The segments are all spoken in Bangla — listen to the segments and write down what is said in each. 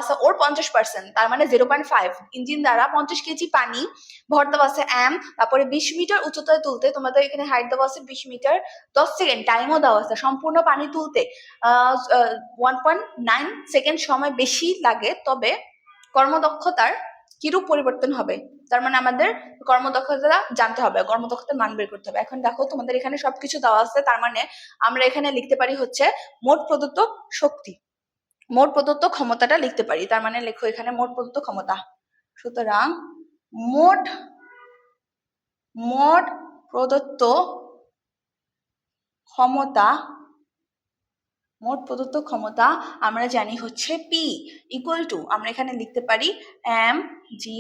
আছে ওর 50%, তার মানে 0.5 ইঞ্জিন দ্বারা 50 কেজি পানি ভর দেওয়া আছে এম, তারপরে 20 মিটার উচ্চতায় তুলতে তোমাদের এখানে হাইট দেওয়া আছে 20 মিটার, 10 সেকেন্ড টাইমও দেওয়া আছে। সম্পূর্ণ পানি তুলতে 1.9 সেকেন্ড সময় বেশি লাগে, তবে কর্মদক্ষতার কিরূপ পরিবর্তন হবে, তার মানে আমাদের কর্মদক্ষতা জানতে হবে, কর্মদক্ষতার মান বের করতে হবে। এখন দেখো তোমাদের এখানে সবকিছু দেওয়া আছে, তার মানে আমরা এখানে লিখতে পারি হচ্ছে মোট প্রদত্ত শক্তি, মোট প্রদত্ত ক্ষমতাটা লিখতে পারি। তার মানে লেখো এখানে মোট প্রদত্ত ক্ষমতা। সুতরাং মোট প্রদত্ত ক্ষমতা, মোট প্রদত্ত ক্ষমতা আমরা জানি হচ্ছে পি ইকুয়াল টু, আমরা এখানে লিখতে পারি এম জি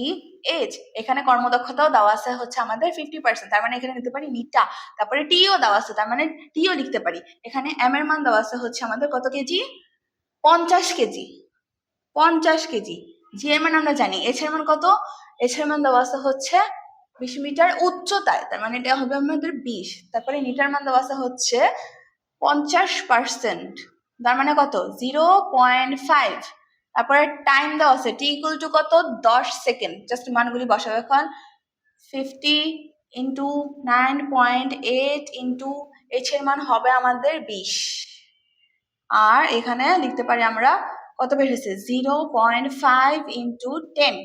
এইচ। এখানে কর্মদক্ষতাও দেওয়া আছে হচ্ছে আমাদের 50%, তার মানে এখানে লিখতে পারি নিটা। তারপরে টিও দেওয়া আছে, তার মানে টিও লিখতে পারি। এখানে এম এর মান দেওয়া আছে হচ্ছে আমাদের কত কেজি, 50 কেজি, 50 কেজি। জি এর মান আমরা জানি, এইচ এর মান কত, এইচ এর মান দেওয়া আছে হচ্ছে 20 মিটার উচ্চতায়, তার মানে এটা হবে আমাদের 20। তারপরে নিটার মান দেওয়া আছে হচ্ছে 50%, তার মানে কত 0.5। তারপরে টাইম দেওয়া আছে টি ইকুয়াল টু কত 10 সেকেন্ড। জাস্ট মানগুলি বসাবো এখন, 50 ইন্টু 9.8 ইন্টু এইচ এর মান হবে আমাদের 20, আর এখানে লিখতে পারি আমরা কত বের হয়েছে 0.5 ইন্টু 10।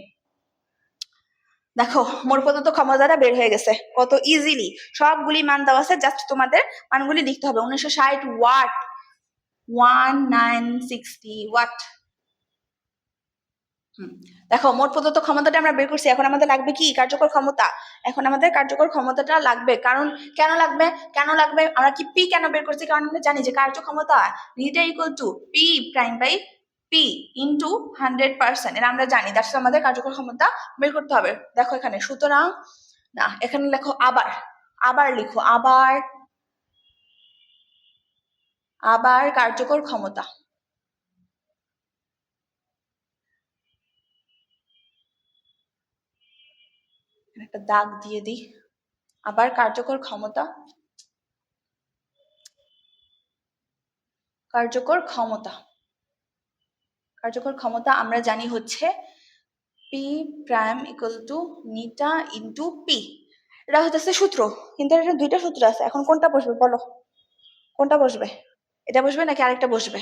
দেখো মোট প্রদত্ত ক্ষমতাটা বের হয়ে গেছে কত ইজিলি, সবগুলি মান দেওয়া আছে, জাস্ট তোমাদের মানগুলি লিখতে হবে। 1960 ওয়াট, 1960 ওয়াট। দেখো মোট প্রদত্ত ক্ষমতাটা আমরা বের করছি, এখন আমাদের লাগবে কি কার্যকর ক্ষমতা। এখন আমাদের কার্যকর ক্ষমতাটা লাগবে, কারণ কেন লাগবে, আমরা কি পি কেন বের করছি, কারণ আমরা জানি যে কার্যক্ষমতা নিটা equal to P prime by P into 100%, এটা আমরা জানি। দ্যাটস আমাদের কার্যকর ক্ষমতা বের করতে হবে। দেখো এখানে, সুতরাং না এখানে লেখো আবার লিখো আবার কার্যকর ক্ষমতা। একটা দাগ দিয়ে দিই, আবার কার্যকর ক্ষমতা, কার্যকর ক্ষমতা আমরা জানি হচ্ছে পি প্রাইম ইকুয়াল টু নিটা ইন্টু পি। এটা হচ্ছে সূত্র, কিন্তু এটা দুইটা সূত্র আছে। এখন কোনটা বসবে বলো, কোনটা বসবে, এটা বসবে নাকি আরেকটা বসবে?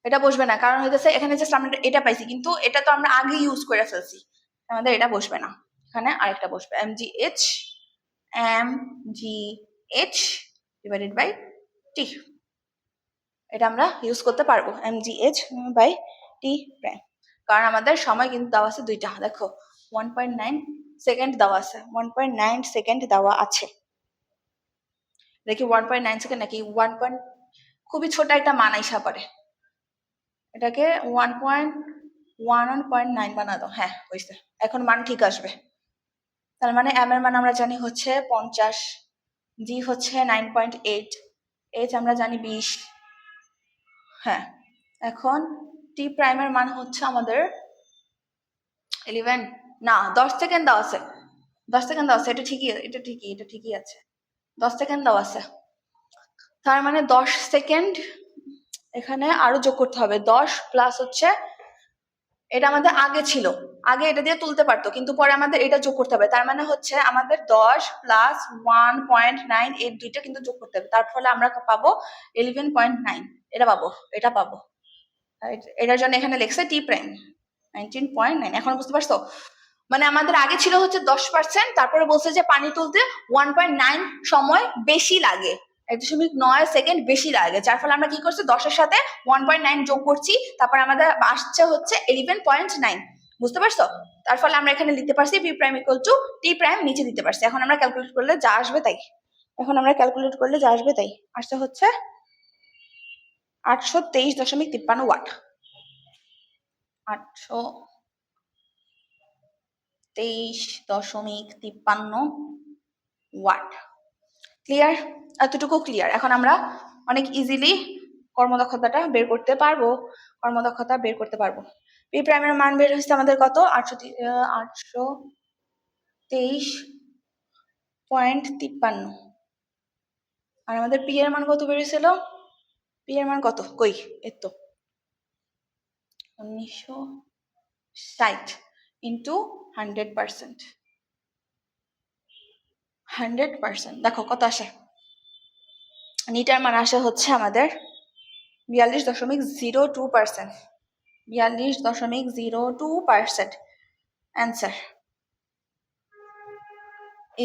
এটা বসবে না, কারণ হইতেছে এখানে জাস্ট আমরা এটা পাইছি, কিন্তু এটা তো আমরা আগে ইউজ করে ফেলছি, আমাদের এটা বসবে না, এখানে আরেকটা বসবে M G H divided by T. এটা আমরা ইউজ করতে পারবো M G H by T prime, কারণ আমাদের সময় কিন্তু দেওয়া আছে দুইটা। দেখো 1.9 সেকেন্ড দেওয়া আছে, 1.9 সেকেন্ড দেওয়া আছে। দেখি 1.9 সেকেন্ড নাকি 1. খুবই ছোট একটা মান আইসা পড়ে, এটাকে 1.9 বানা দাও। হ্যাঁ হয়েছে, এখন মান ঠিক আসবে। তার মানে এম এর মান আমরা জানি হচ্ছে 50, জি হচ্ছে 9.8, এইচ আমরা জানি 20। হ্যাঁ, এখন টি প্রাইমের মান হচ্ছে আমাদের 11 না 10 সেকেন্ড দেওয়া আছে, 10 সেকেন্ড দেওয়া আছে, এটা ঠিকই আছে, 10 সেকেন্ড দেওয়া আছে। তার মানে 10 সেকেন্ড এখানে আরো যোগ করতে হবে, 10 প্লাস হচ্ছে এটা আমাদের আগে ছিল, আগে এটা দিয়ে তুলতে পারতো, কিন্তু পরে আমাদের এটা যোগ করতে হবে। তার মানে হচ্ছে আমাদের 10 প্লাস 1.9 এই দুইটা কিন্তু যোগ করতে হবে, তার ফলে আমরা পাবো 11.9, এটা পাবো। এটার জন্য এখানে লেখছে টি প্রাইম 19.9। এখন বুঝতে পারছো, মানে আমাদের আগে ছিল হচ্ছে 10%, তারপরে বলছে যে পানি তুলতে 1.9 সময় বেশি লাগে, 1.9 সেকেন্ড বেশি লাগে, যার ফলে আমরা কি করছি 10-এর সাথে 1.9 যোগ করছি, তারপর আমাদের আসছে হচ্ছে 11.9। বুঝতে পারছো? তার ফলে আমরা এখানে লিখতে পারছি পি প্রাইম ইকুয়াল টু টি প্রাইম নিচে দিতে পারছি। এখন আমরা ক্যালকুলেট করলে যা আসবে তাই, আসছে হচ্ছে 823.53 ওয়াট, 823.53 ওয়াট। ক্লিয়ার? এতটুকু ক্লিয়ার। এখন আমরা অনেক ইজিলি কর্মদক্ষতা বের করতে পারবো। পি প্রাইমের মান বের হচ্ছে আমাদের কত, 823.53, আর আমাদের পি এর মান কত বেরিয়েছিল, পি এর মান কত, কই এর তো 1960 ইন্টু 100%। 100% দেখো কত আসে, নিটার মান আসে হচ্ছে আমাদের 42.02%। 42.02% অ্যান্সার।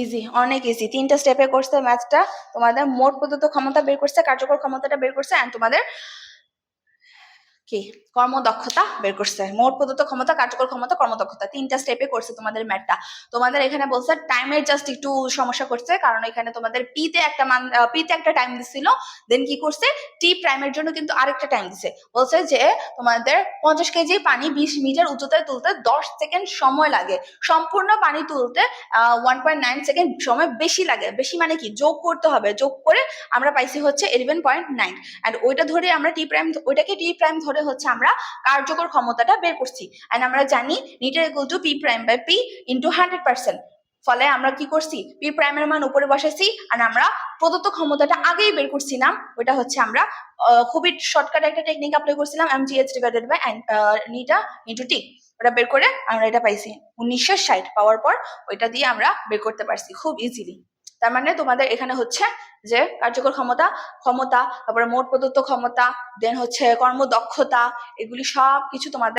ইজি, অনেক ইজি। 3টা স্টেপে করছে ম্যাথটা। তোমাদের মোট প্রদত্ত ক্ষমতা বের করছে, কার্যকর ক্ষমতাটা বের করছে, এন্ড তোমাদের কি কর্মদক্ষতা বের করছে। মোট প্রদত্ত ক্ষমতা, কার্যকর ক্ষমতা, কর্মদক্ষতা, 3টা স্টেপে করছে তোমাদের ম্যাথটা। তোমাদের এখানে বলছে টাইমের জাস্ট একটু সমস্যা করছে, কারণ এখানে তোমাদের পিতে একটা টাইম দিছিল, দেন কি করছে টি প্রাইমের জন্য কিন্তু আরেকটা টাইম দিছে। বলছে যে তোমাদের 50 কেজি পানি 20 মিটার উচ্চতায় তুলতে 10 সেকেন্ড সময় লাগে। সম্পূর্ণ পানি তুলতে 1.9 সেকেন্ড সময় বেশি লাগে। বেশি মানে কি, যোগ করতে হবে, যোগ করে আমরা পাইছি হচ্ছে 11.9। এন্ড ওইটা ধরে আমরা ওইটাকে টি প্রাইম ধরে হচ্ছে আমরা কার্যকর ক্ষমতাটা বের করছি। এন্ড আমরা জানি নিটার equal to P prime by P into 100%। ফলে আমরা কি করছি, পি প্রাইমের মান উপরে বসাইছি, আর আমরা প্রদত্ত ক্ষমতাটা আগেই বের করছিলাম। ওইটা হচ্ছে আমরা খুবই শর্টকাট একটা টেকনিক অ্যাপ্লাই করছিলাম, mgh divided by নিটা into T. ওটা বের করে আমরা এটা পাইছি 1960 পাওয়ার পর ওইটা দিয়ে আমরা বের করতে পারছি খুব ইজিলি। তার মানে তোমাদের এখানে হচ্ছে যে কার্যকর ক্ষমতা, তারপরে মোট প্রদত্ত ক্ষমতা, দেন হচ্ছে কর্মদক্ষতা, এগুলি সব কিছু তোমাদের